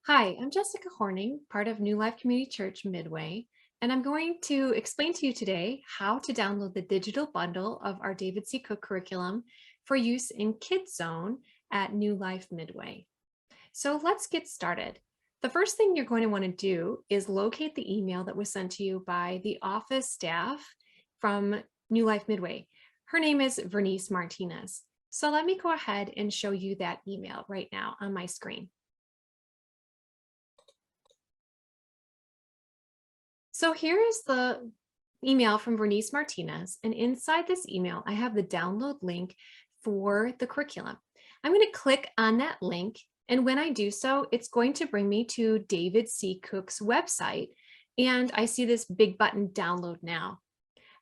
Hi, I'm Jessica Horning, part of New Life Community Church Midway, and I'm going to explain to you today how to download the digital bundle of our David C. Cook curriculum for use in KidZone at New Life Midway. So let's get started. The first thing you're going to want to do is locate the email that was sent to you by the office staff from New Life Midway. Her name is Vernice Martinez. So let me go ahead and show you that email right now on my screen. So here is the email from Vernice Martinez, and inside this email, I have the download link for the curriculum. I'm going to click on that link, and when I do so, it's going to bring me to David C. Cook's website, and I see this big button, Download Now.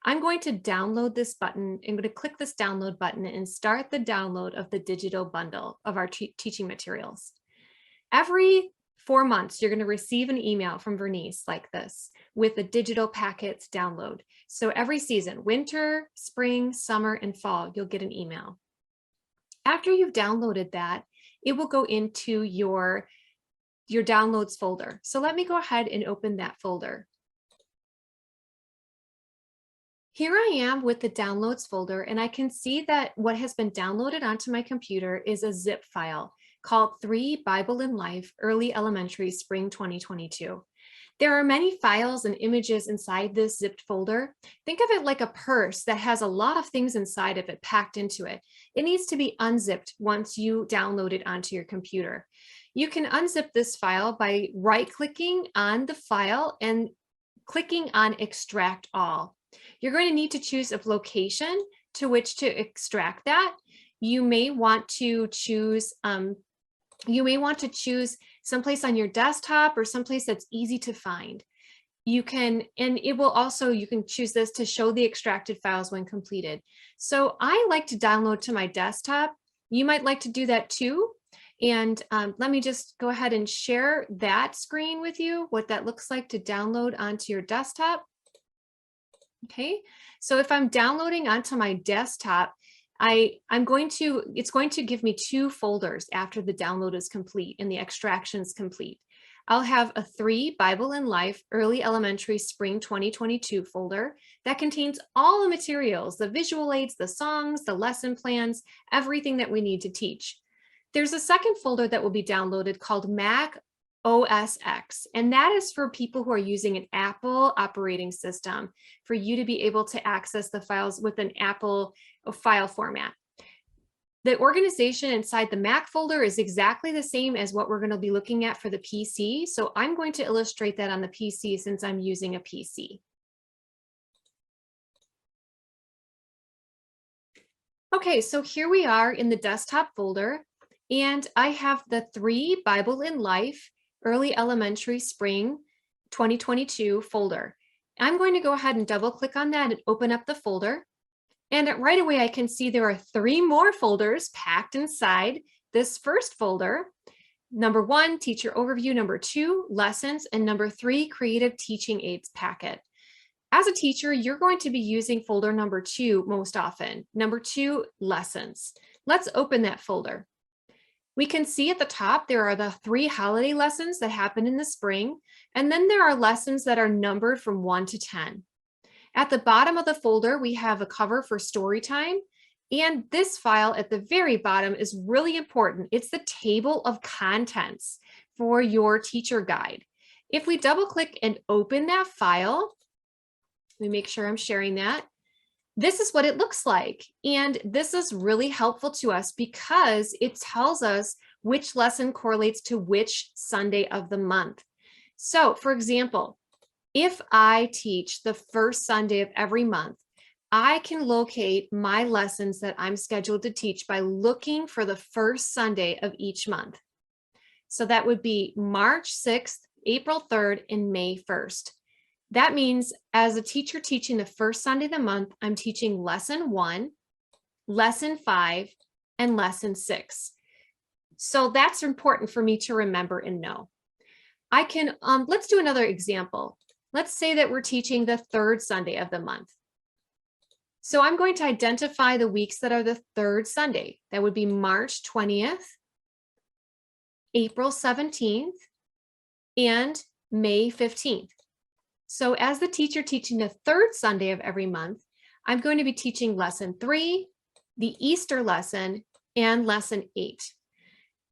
I'm going to download this button. I'm going to click this download button and start the download of the digital bundle of our teaching materials. Every 4 months, you're going to receive an email from Vernice like this with the digital packets download. So every season, winter, spring, summer, and fall, you'll get an email. After you've downloaded that, it will go into your downloads folder. So let me go ahead and open that folder. Here I am with the downloads folder, and I can see that what has been downloaded onto my computer is a zip file called 3 Bible in Life, Early Elementary, Spring 2022. There are many files and images inside this zipped folder. Think of it like a purse that has a lot of things inside of it packed into it. It needs to be unzipped once you download it onto your computer. You can unzip this file by right-clicking on the file and clicking on Extract All. You're going to need to choose a location to which to extract that. You may want to choose someplace on your desktop or someplace that's easy to find. You can choose this to show the extracted files when completed. So I like to download to my desktop. You might like to do that too. And let me just go ahead and share that screen with you, what that looks like to download onto your desktop. Okay, so if I'm downloading onto my desktop, it's going to give me 2 folders after the download is complete and the extraction is complete. I'll have a 3 Bible in Life, Early Elementary, Spring 2022 folder that contains all the materials, the visual aids, the songs, the lesson plans, everything that we need to teach. There's a second folder that will be downloaded called Mac OS X, and that is for people who are using an Apple operating system, for you to be able to access the files with an Apple file format. The organization inside the Mac folder is exactly the same as what we're going to be looking at for the PC, so I'm going to illustrate that on the PC since I'm using a PC. Okay, so here we are in the desktop folder, and I have the 3 Bible in Life, Early Elementary, Spring 2022 folder. I'm going to go ahead and double click on that and open up the folder. And right away, I can see there are 3 more folders packed inside this first folder. Number 1, teacher overview. Number 2, lessons. And number 3, creative teaching aids packet. As a teacher, you're going to be using folder number 2 most often. Number 2, lessons. Let's open that folder. We can see at the top, there are the 3 holiday lessons that happen in the spring, and then there are lessons that are numbered from 1 to 10. At the bottom of the folder, we have a cover for story time, and this file at the very bottom is really important. It's the table of contents for your teacher guide. If we double click and open that file, let me make sure I'm sharing that. This is what it looks like. And this is really helpful to us because it tells us which lesson correlates to which Sunday of the month. So for example, if I teach the first Sunday of every month, I can locate my lessons that I'm scheduled to teach by looking for the first Sunday of each month. So that would be March 6th, April 3rd, and May 1st. That means as a teacher teaching the first Sunday of the month, I'm teaching lesson 1, lesson 5, and lesson 6. So that's important for me to remember and know. I can, let's do another example. Let's say that we're teaching the 3rd Sunday of the month. So I'm going to identify the weeks that are the 3rd Sunday. That would be March 20th, April 17th, and May 15th. So as the teacher teaching the third Sunday of every month, I'm going to be teaching lesson 3, the Easter lesson, and lesson 8.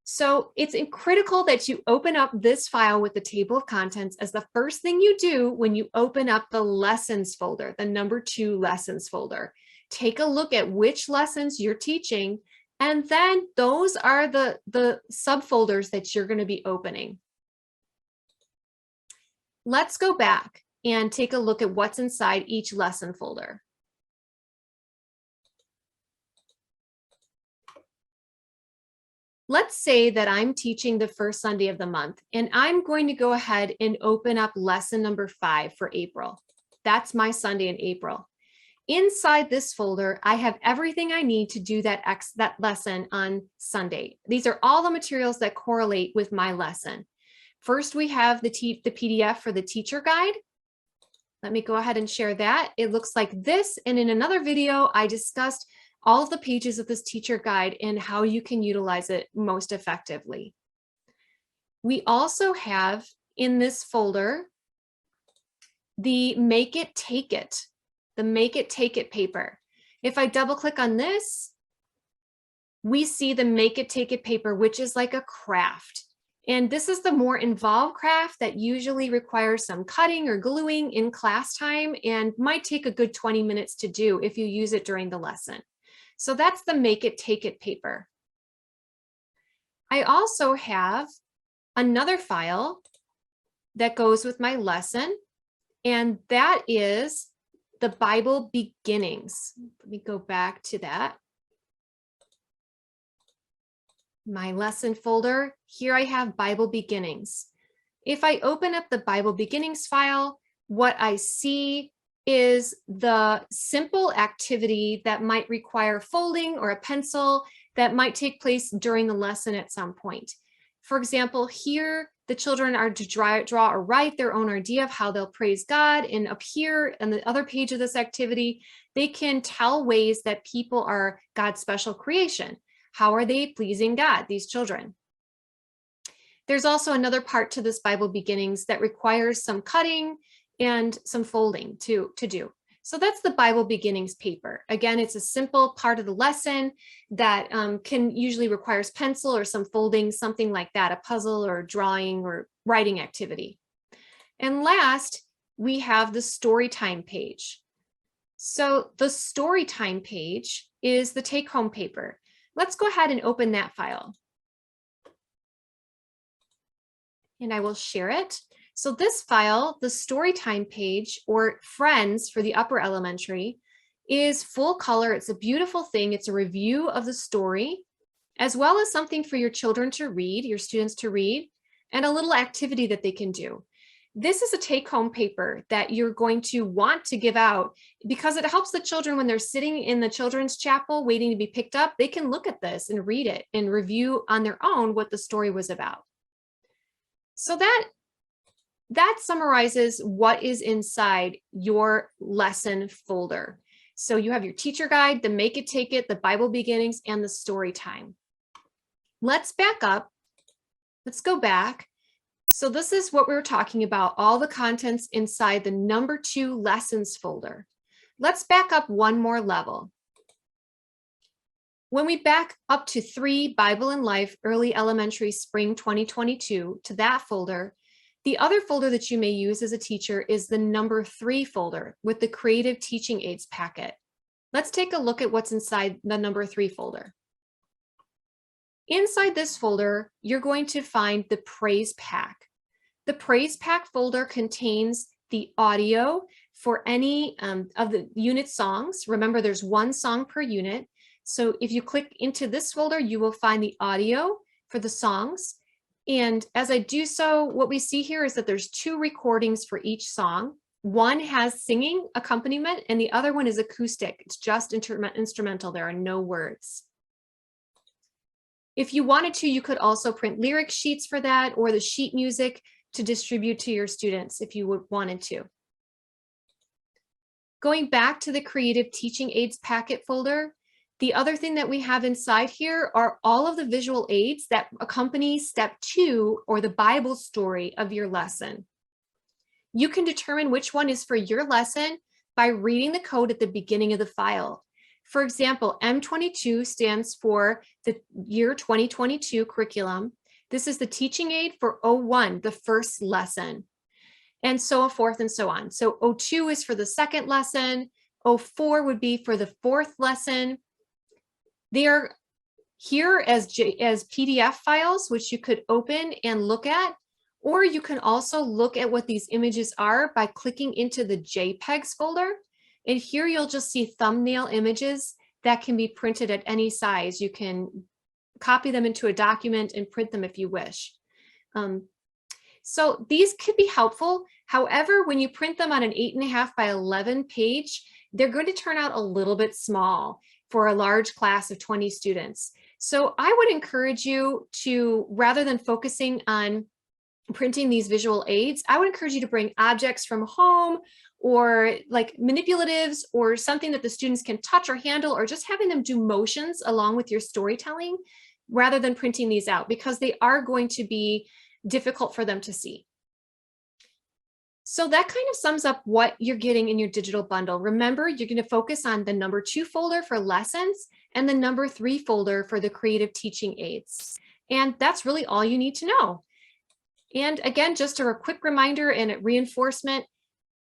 So it's critical that you open up this file with the table of contents as the first thing you do when you open up the lessons folder, the number 2 lessons folder. Take a look at which lessons you're teaching, and then those are the subfolders that you're going to be opening. Let's go back and take a look at what's inside each lesson folder. Let's say that I'm teaching the first Sunday of the month, and I'm going to go ahead and open up lesson number 5 for April. That's my Sunday in April. Inside this folder, I have everything I need to do that lesson on Sunday. These are all the materials that correlate with my lesson. First, we have the PDF for the teacher guide. Let me go ahead and share that. It looks like this, and in another video, I discussed all of the pages of this teacher guide and how you can utilize it most effectively. We also have in this folder the Make It, Take It, the Make It, Take It paper. If I double click on this, we see the Make It, Take It paper, which is like a craft. And this is the more involved craft that usually requires some cutting or gluing in class time and might take a good 20 minutes to do if you use it during the lesson. So that's the Make It, Take It paper. I also have another file that goes with my lesson, and that is the Bible Beginnings. Let me go back to that. My lesson folder, here I have Bible Beginnings. If I open up the Bible Beginnings file, what I see is the simple activity that might require folding or a pencil that might take place during the lesson at some point. For example, here the children are to draw or write their own idea of how they'll praise God, and up here on the other page of this activity, they can tell ways that people are God's special creation. How are they pleasing God, these children? There's also another part to this Bible Beginnings that requires some cutting and some folding to do. So that's the Bible Beginnings paper. Again, it's a simple part of the lesson that can usually requires pencil or some folding, something like that, a puzzle or drawing or writing activity. And last, we have the story time page. So the story time page is the take-home paper. Let's go ahead and open that file. And I will share it. So this file, the Storytime page, or Friends for the upper elementary, is full color. It's a beautiful thing. It's a review of the story, as well as something for your children to read, your students to read, and a little activity that they can do. This is a take-home paper that you're going to want to give out because it helps the children when they're sitting in the children's chapel waiting to be picked up. They can look at this and read it and review on their own what the story was about. So that summarizes what is inside your lesson folder. So you have your teacher guide, the Make It, Take It, the Bible Beginnings, and the story time. Let's back up. Let's go back. So this is what we were talking about, all the contents inside the number 2 lessons folder. Let's back up one more level. When we back up to 3 Bible and Life Early Elementary Spring 2022 to that folder, the other folder that you may use as a teacher is the number 3 folder with the Creative Teaching Aids packet. Let's take a look at what's inside the number 3 folder. Inside this folder, you're going to find the Praise Pack. The Praise Pack folder contains the audio for any of the unit songs. Remember, there's 1 song per unit. So if you click into this folder, you will find the audio for the songs. And as I do so, what we see here is that there's 2 recordings for each song. One has singing accompaniment and the other one is acoustic. It's just instrumental. There are no words. If you wanted to, you could also print lyric sheets for that or the sheet music to distribute to your students if you wanted to. Going back to the Creative Teaching Aids packet folder, The other thing that we have inside here are all of the visual aids that accompany step 2 or the Bible story of your lesson. You can determine which one is for your lesson by reading the code at the beginning of the file. For example, M22 stands for the year 2022 curriculum. This is the teaching aid for O1, the first lesson, and so forth and so on. So O2 is for the second lesson. O4 would be for the fourth lesson. They are here as PDF files, which you could open and look at, or you can also look at what these images are by clicking into the JPEGs folder. And here you'll just see thumbnail images that can be printed at any size. You can copy them into a document and print them if you wish. So these could be helpful. However, when you print them on an 8.5 by 11 page, they're going to turn out a little bit small for a large class of 20 students. So I would encourage you to, rather than focusing on printing these visual aids, I would encourage you to bring objects from home or like manipulatives or something that the students can touch or handle, or just having them do motions along with your storytelling rather than printing these out, because they are going to be difficult for them to see. So that kind of sums up what you're getting in your digital bundle. Remember, you're going to focus on the number 2 folder for lessons and the number 3 folder for the creative teaching aids. And that's really all you need to know. And again, just a quick reminder and a reinforcement,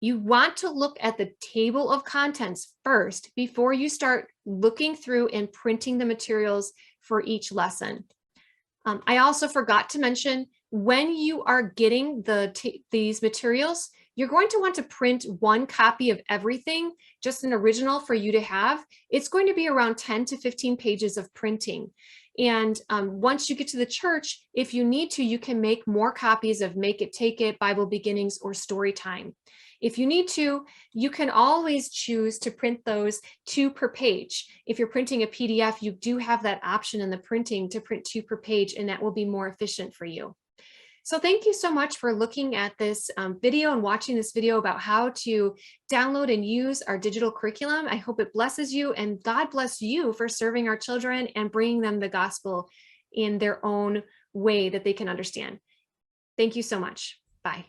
you want to look at the table of contents first before you start looking through and printing the materials for each lesson. I also forgot to mention, when you are getting these materials, you're going to want to print 1 copy of everything, just an original for you to have. It's going to be around 10 to 15 pages of printing. And once you get to the church, if you need to, you can make more copies of Make It, Take It, Bible Beginnings, or Story Time. If you need to, you can always choose to print those 2 per page. If you're printing a PDF, you do have that option in the printing to print 2 per page, and that will be more efficient for you. So thank you so much for looking at this video and watching this video about how to download and use our digital curriculum. I hope it blesses you, and God bless you for serving our children and bringing them the gospel in their own way that they can understand. Thank you so much. Bye.